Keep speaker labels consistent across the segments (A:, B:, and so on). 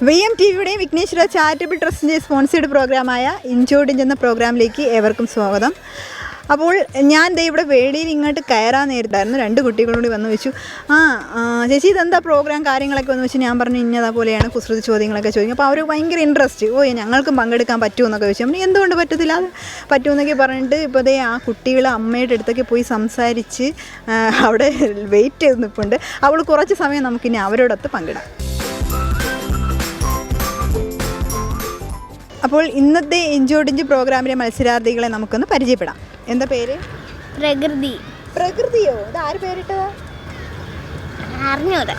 A: VMTVയുടെയും Vighneshwara charitable ട്രസ്റ്റിൻ്റെ sponsored പ്രോഗ്രാമായ ഇഞ്ചോടിഞ്ച് എന്ന പ്രോഗ്രാമിലേക്ക് ഏവർക്കും സ്വാഗതം. അപ്പോൾ ഞാൻ ദേ ഇവിടെ വേളിയിൽ ഇങ്ങോട്ട് കയറാൻ നേരത്തായിരുന്നു. രണ്ട് കുട്ടികളോട് വന്ന് വെച്ചു, ചേച്ചി ഇതെന്താ പ്രോഗ്രാം കാര്യങ്ങളൊക്കെ വന്ന് വെച്ച് ഞാൻ പറഞ്ഞു ഇന്നതാ പോലെയാണ് കുസൃതി ചോദ്യങ്ങളൊക്കെ ചോദിക്കും. അപ്പോൾ അവർ ഭയങ്കര ഇൻട്രസ്റ്റ്, ഞങ്ങൾക്കും പങ്കെടുക്കാൻ പറ്റുമെന്നൊക്കെ ചോദിച്ചു. നമ്മൾ എന്തുകൊണ്ട് പറ്റത്തില്ല, അത് പറ്റുമെന്നൊക്കെ പറഞ്ഞിട്ട് ഇപ്പോൾ ദേ ആ കുട്ടികൾ അമ്മയുടെ അടുത്തൊക്കെ പോയി സംസാരിച്ച് അവിടെ വെയിറ്റ് ചെയ്ത് നിൽപ്പുണ്ട്. അവൾ കുറച്ച് സമയം നമുക്കിനി അവരോടൊത്ത് പങ്കിടാം. അപ്പോൾ ഇന്നത്തെ ഇഞ്ചോടിഞ്ച് പ്രോഗ്രാമിലെ മത്സരാർത്ഥികളെ നമുക്കൊന്ന് പരിചയപ്പെടാം. എന്താ പേര്?
B: പ്രകൃതി.
A: പ്രകൃതിയോ? ഇത് ആര് പേരിട്ടതാ?
B: അറിഞ്ഞൂടാ.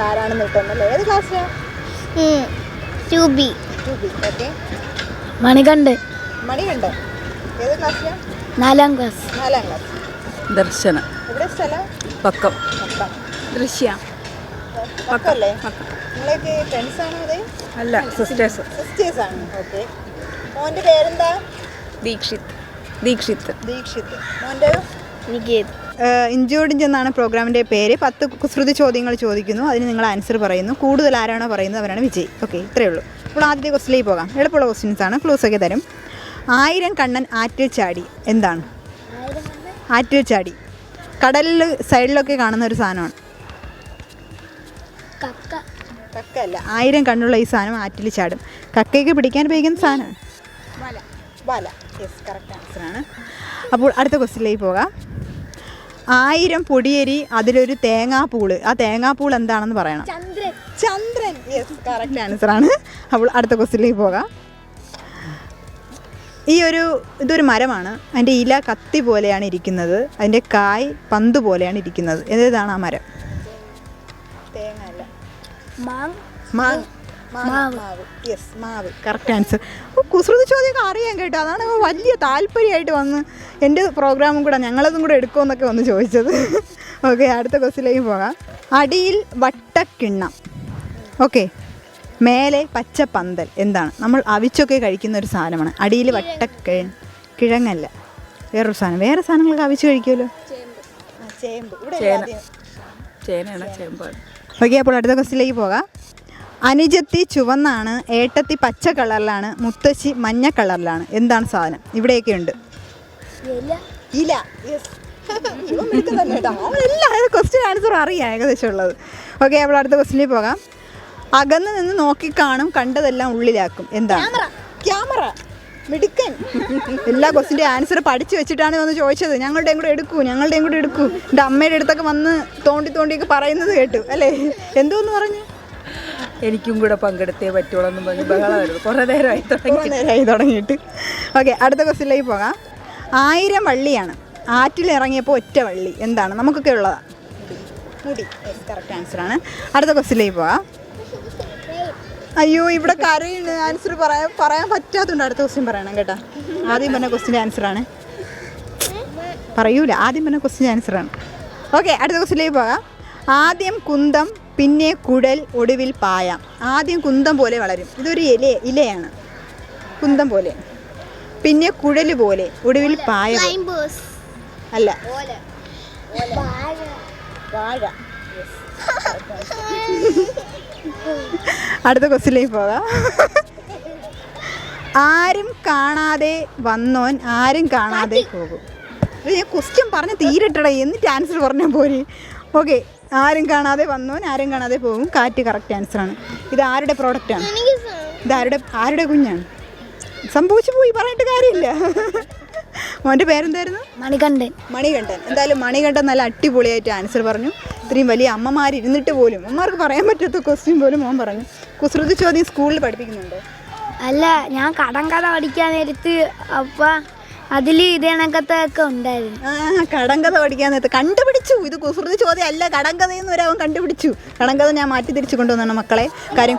A: ആരാണെന്ന് കിട്ടുന്നല്ലേ? ഏത് ക്ലാസ്സിലാ?
B: 2B.
A: ഓക്കെ.
B: മണികണ്ഠൻ.
A: ഏത് ക്ലാസ്സിലാ?
B: 4ാം ക്ലാസ്.
A: ദർശന. എവിടെ സ്ഥലം? പക്കം.
C: ദൃശ്യ.
A: പക്കല്ലേ? നിങ്ങളൊക്കെ ഫ്രണ്ട്സ് ആണോ? അതെ
C: അല്ല, സിസ്റ്റേഴ്സ്
A: ആണ്. ഓക്കെ. മോൻ്റെ പേരെന്താ?
C: ദീക്ഷിത്ത്.
A: മോൻ്റെ ഇഞ്ചോടിഞ്ച് എന്നാണ് പ്രോഗ്രാമിൻ്റെ പേര്. 10 കുസൃതി ചോദ്യങ്ങൾ ചോദിക്കുന്നു, അതിന് നിങ്ങൾ ആൻസർ പറയുന്നു. കൂടുതൽ ആരാണോ പറയുന്നത് അവരാണ് വിജയി. ഓക്കെ, ഇത്രയേ ഉള്ളൂ. അപ്പോൾ ആദ്യത്തെ ക്വസ്റ്റിലേക്ക് പോകാം. എളുപ്പമുള്ള ക്വസ്റ്റ്യൻസ് ആണ്, ക്ലൂസ് ഒക്കെ തരും. 1000 കണ്ണൻ ആറ്റിൽ ചാടി എന്താണ്? ആറ്റിൽ ചാടി കടലിൽ സൈഡിലൊക്കെ കാണുന്ന ഒരു സാധനമാണ്. കക്കല്ല. 1000 കണ്ണുള്ള ഈ സാധനം ആറ്റിൽ ചാടും. കക്കയ്ക്ക് പിടിക്കാൻ ഉപയോഗിക്കുന്ന സാധനമാണ് വല. യെസ്, കറക്റ്റ് ആൻസറാണ്. അപ്പോൾ അടുത്ത ക്വസ്റ്റ്യനിലേക്ക് പോകാം. 1000 പൊടിയരി, അതിലൊരു തേങ്ങാപ്പൂള്. ആ തേങ്ങാപ്പൂൾ എന്താണെന്ന് പറയണം. ചന്ദ്രൻ. യെസ്, കറക്റ്റ് ആൻസറാണ്. അപ്പോൾ അടുത്ത ക്വസ്റ്റ്യനിലേക്ക് പോകാം. ഇതൊരു മരമാണ്. അതിൻ്റെ ഇല കത്തി പോലെയാണ് ഇരിക്കുന്നത്, അതിൻ്റെ കായ് പന്ത് പോലെയാണ് ഇരിക്കുന്നത്. ഏതാണ് ആ മരം? തേങ്ങ അല്ല. മാവ്. Correct answer. കുസൃതി ചോദ്യമൊക്കെ അറിയാൻ കേട്ടോ, അതാണ് വലിയ താല്പര്യമായിട്ട് വന്ന് എൻ്റെ പ്രോഗ്രാമും കൂടെ ഞങ്ങളതും കൂടെ എടുക്കുമെന്നൊക്കെ വന്ന് ചോദിച്ചത്. ഓക്കെ, അടുത്ത ക്വസ്റ്റിലേക്ക് പോകാം. അടിയിൽ വട്ടക്കിണ്ണം, ഓക്കെ, മേലെ പച്ച പന്തൽ എന്താണ്? നമ്മൾ അവിച്ചൊക്കെ കഴിക്കുന്ന ഒരു സാധനമാണ്. അടിയിൽ കിഴങ്ങല്ല, വേറൊരു സാധനം. വേറെ സാധനങ്ങളൊക്കെ അവിച്ച് കഴിക്കുമല്ലോ. ചേമ്പ്. ഓക്കെ, അപ്പോൾ അടുത്ത ക്വസ്റ്റിലേക്ക് പോകാം. അനുജത്തി ചുവന്നാണ്, ഏട്ടത്തി പച്ച കളറിലാണ്, മുത്തശ്ശി മഞ്ഞ കളറിലാണ്. എന്താണ് സാധനം? ഇവിടെയൊക്കെ ഉണ്ട്. ഇല. ക്വസ്റ്റ്യൻ ആൻസർ അറിയാം ഏകദേശം ഉള്ളത്. ഓക്കെ, അപ്പോൾ അടുത്ത ക്വസ്റ്റിലേക്ക് പോകാം. അകന്ന് നിന്ന് നോക്കിക്കാണും, കണ്ടതെല്ലാം ഉള്ളിലാക്കും. എന്താണ്? ക്യാമറ. മിടുക്കൻ. എല്ലാ ക്വസ്റ്റിൻ്റെ ആൻസർ പഠിച്ചു വെച്ചിട്ടാണ് വന്ന് ചോദിച്ചത്. ഞങ്ങളുടെയും കൂടെ എടുക്കൂ. എൻ്റെ അമ്മയുടെ അടുത്തൊക്കെ വന്ന് തോണ്ടിയൊക്കെ പറയുന്നത് കേട്ടു അല്ലേ? എന്തോന്ന് പറഞ്ഞു?
C: എനിക്കും കൂടെ പങ്കെടുത്തേ പറ്റുള്ളൂ എന്ന് പറഞ്ഞ് ബഹളമായിരുന്നു. കുറേ നേരമായി
A: തുടങ്ങിയിട്ട്. ഓക്കെ, അടുത്ത ക്വസ്റ്റിലേക്ക് പോകാം. 1000 വള്ളിയാണ്, ആറ്റിലിറങ്ങിയപ്പോൾ ഒറ്റ വള്ളി. എന്താണ്? നമുക്കൊക്കെ ഉള്ളതാണ്. മുടി. കറക്റ്റ് ആൻസറാണ്. അടുത്ത ക്വസ്റ്റിലേക്ക് പോകാം. അയ്യോ, ഇവിടെ കരയുണ്ട്. ആൻസർ പറയാൻ പറ്റാത്തതുകൊണ്ട് അടുത്ത ക്വസ്റ്റ്യൻ പറയണം കേട്ടോ. ആദ്യം പറഞ്ഞ ക്വസ്റ്റിൻ്റെ ആൻസറാണ്. പറയൂല, ആദ്യം പറഞ്ഞ ക്വസ്റ്റിൻ്റെ ആൻസറാണ്. ഓക്കെ, അടുത്ത ക്വസ്റ്റിലേക്ക് പോകാം. ആദ്യം കുന്തം, പിന്നെ കുഴൽ, ഒടുവിൽ പായാം. ആദ്യം കുന്തം പോലെ വളരും. ഇതൊരു ഇലയാണ്, കുന്തം പോലെ. പിന്നെ കുഴൽ പോലെ, ഒടുവിൽ പായ. അല്ല, വാഴ. അടുത്ത ക്വസ്റ്റിലേക്ക് പോകാം. ആരും കാണാതെ വന്നോൻ ആരും കാണാതെ പോകും. ഞാൻ ക്വസ്റ്റ്യൻ പറഞ്ഞ് തീരട്ടട, എന്നിട്ട് ആൻസർ പറഞ്ഞാൽ പോരെ. ഓക്കെ, ആരും കാണാതെ വന്നോൻ ആരും കാണാതെ പോകും. കാറ്റ്. കറക്റ്റ് ആൻസറാണ്. ഇത് ആരുടെ പ്രോഡക്റ്റാണ്? ഇത് ആരുടെ കുഞ്ഞാണ്? സംഭവിച്ചു പോയി, പറഞ്ഞിട്ട് കാര്യമില്ല. മോൻ്റെ പേരെന്തായിരുന്നു? മണികണ്ഠൻ. എന്തായാലും മണികണ്ഠൻ നല്ല അടിപൊളിയായിട്ട് ആൻസർ പറഞ്ഞു. ഇത്രയും വലിയ അമ്മമാരിരുന്നിട്ട് പോലും അമ്മമാർക്ക് പറയാൻ പറ്റാത്ത ക്വസ്റ്റ്യൻ പോലും മോൻ പറഞ്ഞു. കുസൃതി ചോദ്യം സ്കൂളിൽ പഠിപ്പിക്കുന്നുണ്ടോ?
B: അല്ല, ഞാൻ കടങ്കഥ പഠിക്കാൻ നേരത്ത് അപ്പം അതിൽ ഇതേണക്കത്തൊക്കെ ഉണ്ടായിരുന്നു.
A: കടങ്കഥ പഠിക്കാൻ നേരത്ത് കണ്ടുപിടിച്ചു. ഇത് കുസൃതി ചോദ്യം അല്ല, കടങ്കഥയെന്ന് വരെ അവൻ കണ്ടുപിടിച്ചു. കടങ്കഥ ഞാൻ മാറ്റി തിരിച്ചു കൊണ്ടുവന്നാണ് മക്കളെ. കാര്യം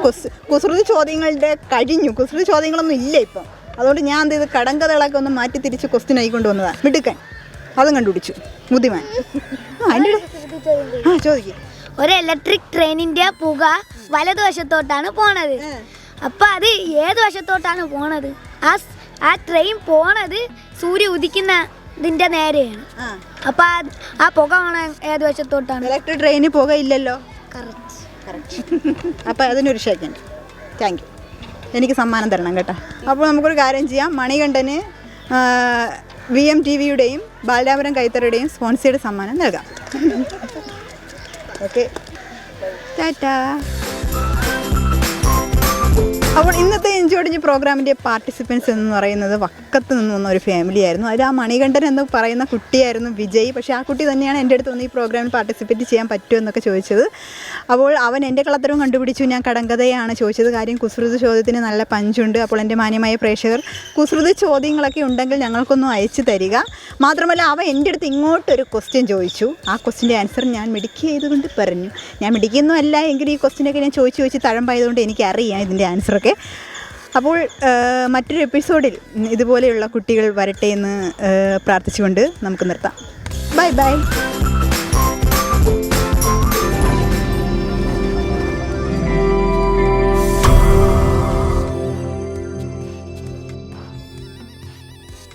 A: കുസൃതി ചോദ്യങ്ങളുടെ കഴിഞ്ഞു, കുസൃതി ചോദ്യങ്ങളൊന്നും ഇല്ല ഇപ്പം. അതുകൊണ്ട് ഞാൻ എന്ത് ചെയ്ത് കടങ്കഥകളൊക്കെ ഒന്ന് മാറ്റി തിരിച്ച് ക്വസ്റ്റ്യൻ ആയി കൊണ്ടുവന്നതാണ്. മിടുക്കൻ. അതും കണ്ടുപിടിച്ചു. ബുദ്ധിമാൻ. ചോദിക്കും.
B: ഒരു ഇലക്ട്രിക് ട്രെയിനിന്റെ പുക വലതുവശത്തോട്ടാണ് പോണത്. അപ്പൊ അത് ഏത് വശത്തോട്ടാണ് പോണത്? ആ ട്രെയിൻ പോണത് സൂര്യ ഉദിക്കുന്നതിന്റെ നേരെയാണ്. അപ്പൊ ആ പുക ഏത് വശത്തോട്ടാണ്?
A: ഇലക്ട്രിക് ട്രെയിനിൽ പുക ഇല്ലല്ലോ. അപ്പൊ അതിനൊരു സെക്കൻഡ്. Thank you. എനിക്ക് സമ്മാനം തരണം കേട്ടോ. അപ്പോൾ നമുക്കൊരു കാര്യം ചെയ്യാം, മണികണ്ഠന് VMTVയുടെയും ബാലരാമപുരം കൈത്തറിയുടെയും സ്പോൺസേഡ് സമ്മാനം നൽകാം. ഓക്കെ, ടാറ്റാ. അപ്പോൾ ഇന്നത്തെ എൻജോയ്ഡ് പ്രോഗ്രാമിൻ്റെ പാർട്ടിസിപ്പൻസ് എന്ന് പറയുന്നത് വക്കത്ത് നിന്ന് വന്ന ഒരു ഫാമിലി ആയിരുന്നു. അതിൽ ആ മണികണ്ഠൻ എന്ന് പറയുന്ന കുട്ടിയായിരുന്നു വിജയ്. പക്ഷേ ആ കുട്ടി തന്നെയാണ് എൻ്റെ അടുത്ത് വന്ന് ഈ പ്രോഗ്രാമിൽ പാർട്ടിസിപ്പേറ്റ് ചെയ്യാൻ പറ്റുമോ എന്നൊക്കെ ചോദിച്ചത്. അപ്പോൾ അവൻ എൻ്റെ കളത്തരവും കണ്ടുപിടിച്ചു. ഞാൻ കടങ്കഥയാണ് ചോദിച്ചത്. കാര്യം കുസൃതി ചോദ്യത്തിന് നല്ല പഞ്ചുണ്ട്. അപ്പോൾ എൻ്റെ മാന്യമായ പ്രേക്ഷകർ കുസൃതി ചോദ്യങ്ങളൊക്കെ ഉണ്ടെങ്കിൽ ഞങ്ങൾക്കൊന്നും അയച്ചു തരിക. മാത്രമല്ല അവൻ എൻ്റെ അടുത്ത് ഇങ്ങോട്ടൊരു ക്വസ്റ്റ്യൻ ചോദിച്ചു. ആ ക്വസ്റ്റ്യൻ്റെ ആൻസർ ഞാൻ മിടുക്കി ചെയ്തുകൊണ്ട് പറഞ്ഞു. ഞാൻ മിടുക്കിയൊന്നും അല്ല എങ്കിൽ ഈ ക്വസ്റ്റ്യനൊക്കെ ഞാൻ ചോദിച്ച് തഴമ്പായതുകൊണ്ട് എനിക്കറിയാം ഇതിൻ്റെ ആൻസറൊക്കെ. അപ്പോൾ മറ്റൊരു എപ്പിസോഡിൽ ഇതുപോലെയുള്ള കുട്ടികൾ വരട്ടെ എന്ന് പ്രാർത്ഥിച്ചുകൊണ്ട് നമുക്ക് നിർത്താം. Bye bye.